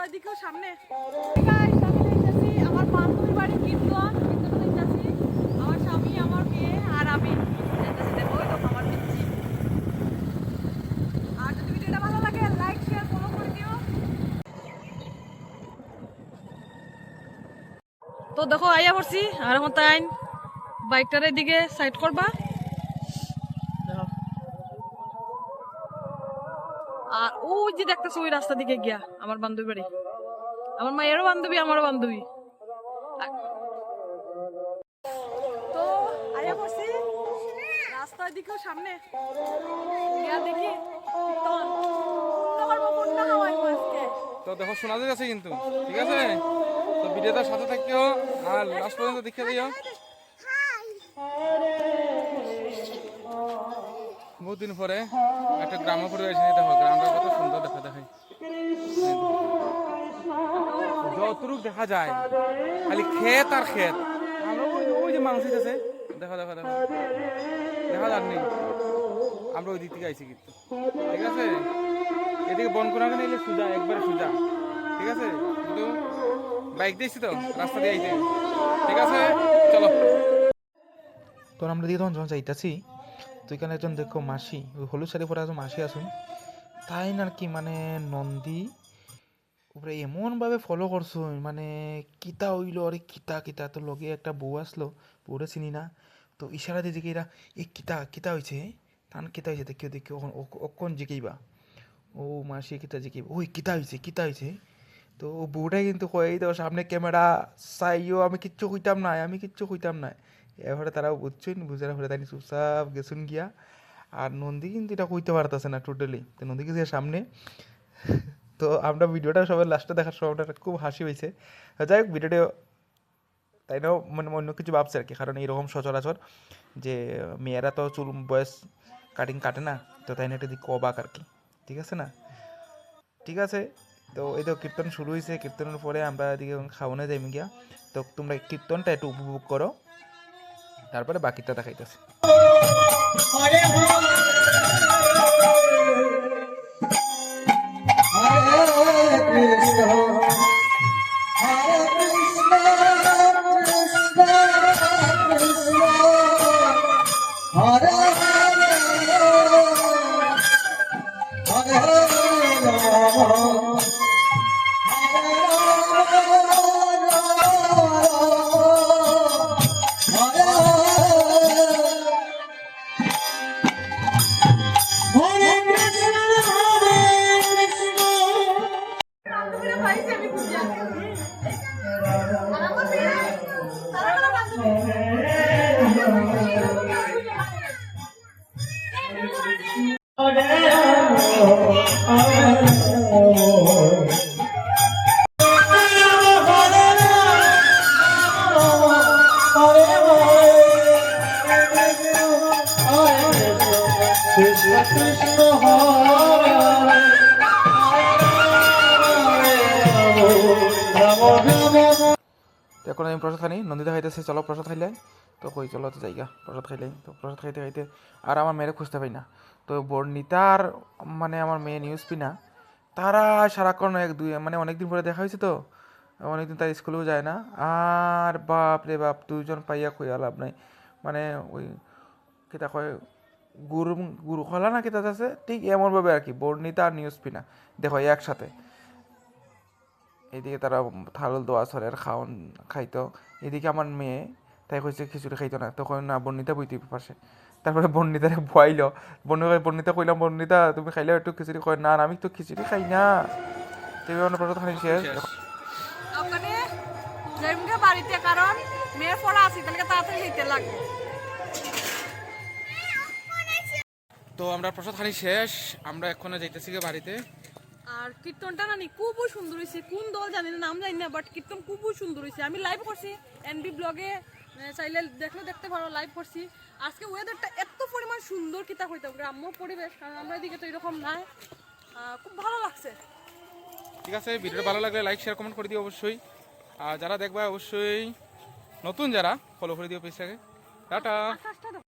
রাস্তার দিকেও সামনে আমার বান্ধবীর বাড়ি কীর্তন যাচ্ছি আমার স্বামী আমার মেয়ে আর আমি দেখো আমার পিচ্ছি। আর যদি ভিডিওটা ভালো লাগে লাইক শেয়ার ফলো করে দিও। তো দেখো আইয়া পড়ছি আর এখন তাই বাইকটার দিকে সাইড করবা। আর ওই যে দেখতেছো ওই রাস্তা দিকে গিয়া আমার বান্ধবী বাড়ি, আমার মায়েরও বান্ধবী আমারও বান্ধবী। তো আইয়া পড়ছি রাস্তার দিকেও সামনে গিয়া দেখি তো দেখো শোনা যাচ্ছে কিন্তু ঠিক আছে। তো ভিডিওটার সাথে থাকিও আর লাস্ট পর্যন্ত দেখে দিও। বহুদিন পরে একটা গ্রাম পরিবেশ দেখো, গ্রামটা কত সুন্দর দেখা দেখায়, যতটুক দেখা যায় খালি ক্ষেত আর ক্ষেত। আমরা ওই যে মানুষ আছে দেখো দেখো দেখো দেখা যাননি, আমরা ওই দিক থেকে আইছি কিন্তু ঠিক আছে। এদিকে বন কোনা নিলে সোজা একবারে সোজা ঠিক আছে, কিন্তু বাইক দিয়েছি তো রাস্তা দিয়ে আইতে ঠিক আছে। চলো তো আমরা দিয়ে তখন যখন যাইতাছি তো এখানে একজন দেখো মাসি, ওই হলুদ শাড়ি পরে একজন মাসি আসুন, তাই না কি মানে নন্দী উপরে এমনভাবে ফলো করছো মানে কিতা হইলো আরে কিতা কিতা। তো লগে একটা বউ আসলো, বউরে চিনি না, তো ইশারা দিয়ে জিকে এরা এ কিতা কিতা হয়েছে তান কিতা হয়েছে দেখিও দেখিও অকন জিকেইবা ও মাসি কিতা জিকেইবা ওই কিতা হয়েছে। তো বউটাই কিন্তু কয়ে তো সামনে ক্যামেরা চাইও আমি কিচ্ছু কইতাম না। এবারে তারাও বুঝছেন বুঝার পরে তাই চুপচাপ গেছুন গিয়া। আর নন্দী কিন্তু এটা কইতে পারতেছে না টোটালি, তো নন্দী গেছে সামনে। তো আমরা ভিডিওটা সবাই লাস্টে দেখার সময় খুব হাসি হয়েছে। যাই হোক ভিডিওটা তাই না মানে অন্য কিছু ভাবছে আর কি, কারণ এইরকম সচরাচর যে মেয়েরা তো চুল বয়স কাটিং কাটে না, তো তাই না এটা দিকে অবাক আর কি, ঠিক আছে না ঠিক আছে। তো এই তো কীর্তন শুরু হয়েছে, কীর্তনের পরে আমরা এদিকে খাওয়ানো যাই গিয়া। তো তোমরা কীর্তনটা একটু উপভোগ করো, তারপরে বাকিটা দেখাইতেছে। তো এখন আমি প্রসাদ খানি নন্দিতা খাইতেছে, চলো প্রসাদ খাইলে। তো কই চলো তো জায়গা প্রসাদ খাইলে। তো প্রসাদ খাইতে খাইতে আর আমার মেয়েরে খুঁজতে পাই না। তো বর্ণিতার মানে আমার মেয়ে নিউজ পিনা তারা সারাক্ষণ এক দুই মানে অনেকদিন পরে দেখা হয়েছে, তো অনেকদিন তার স্কুলেও যায় না। আর বাপ রে বাপ দুইজন পাইয়া কইয়া লাভ নাই, মানে ওই কিতা কয় গুরু খোলা না কিতা আছে ঠিক এমনভাবে আর কি। বর্ণিতা আর নিউজ পিনা দেখো একসাথে, এদিকে তারা থাল দোয়া সরের খাওয়ান খাইতো, এদিকে আমার মেয়ে তাই কইছে খিচুড়ি খাইতো না, তখন না বর্ণিতা বইতে পারছে। তারপরে বর্ণিতারে বয়াইলো, বর্ণিতা কইলাম বর্ণিতা তুমি খাইলে একটু খিচুড়ি, কয় না আমি তো খিচুড়ি খাই না। তুমি অন্য প্রসাদ খাই শেষ বাড়িতে, কারণ মেয়ে পড়া আছে তাহলে তাড়াতাড়ি যেতে লাগবে। তো আমরা প্রসাদ খানি শেষ, আমরা এখন যাইতেছি বাড়িতে। আর কীর্তনটা নানি খুবই সুন্দর হয়েছে, কোন দল জানি না নাম জানি না, বাট কীর্তন খুবই সুন্দর হয়েছে। আমি লাইভ করছি এনবি ব্লগে, চাইলে দেখলে দেখতে পারো, লাইভ করছি। আজকে ওয়েদারটা এত পরিমাণ সুন্দর কিতা হইতাম, গ্রাম্য পরিবেশ, কারণ আমরা এদিকে তো এরকম নাই, খুব ভালো লাগছে। ঠিক আছে, ভিডিওটা ভালো লাগলে লাইক শেয়ার কমেন্ট করে দিও অবশ্যই। আর যারা দেখবা অবশ্যই নতুন যারা ফলো করে দিও পেজটাকে। টাটা।